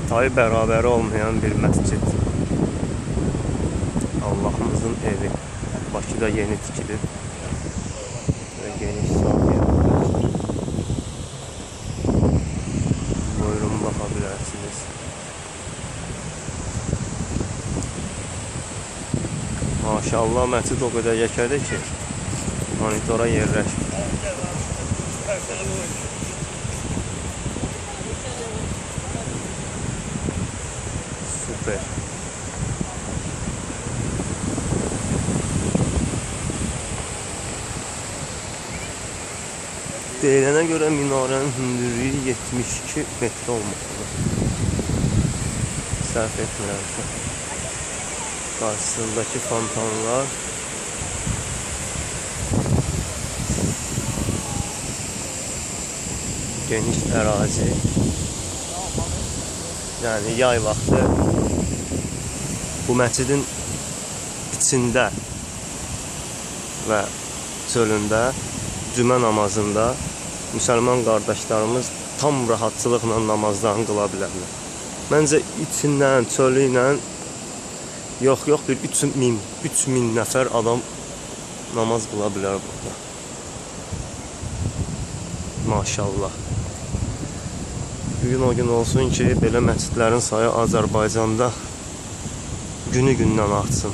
Tayı bərabəri olmayan bir məscid. Allahımızın evi. Bakıda yeni tikilib və geniş sahəyə bölünür. Buyurun, baxa bilərsiniz. Maşallah, məscid o qədər yekədir ki, monitora yerləşmir. Süper. Deyilənə görə minarənin hündürlüyü 72 metre olmalıdır. Səhv etmirəmsə. Qarşısındakı fontanlar geniş ərazi. Yəni yay vaxtı bu məscidin içində və çölündə cümə namazında müsəlman qardaşlarımız tam rahatçılıqla namazlarını qıla bilərlər. Məncə içindən, çölü ilə yox bir 3000 nəfər adam namaz qıla bilər burada. Maşallah. Bugün o gün olsun ki, belə məscidlərin sayı Azərbaycanda günü gündən artsın.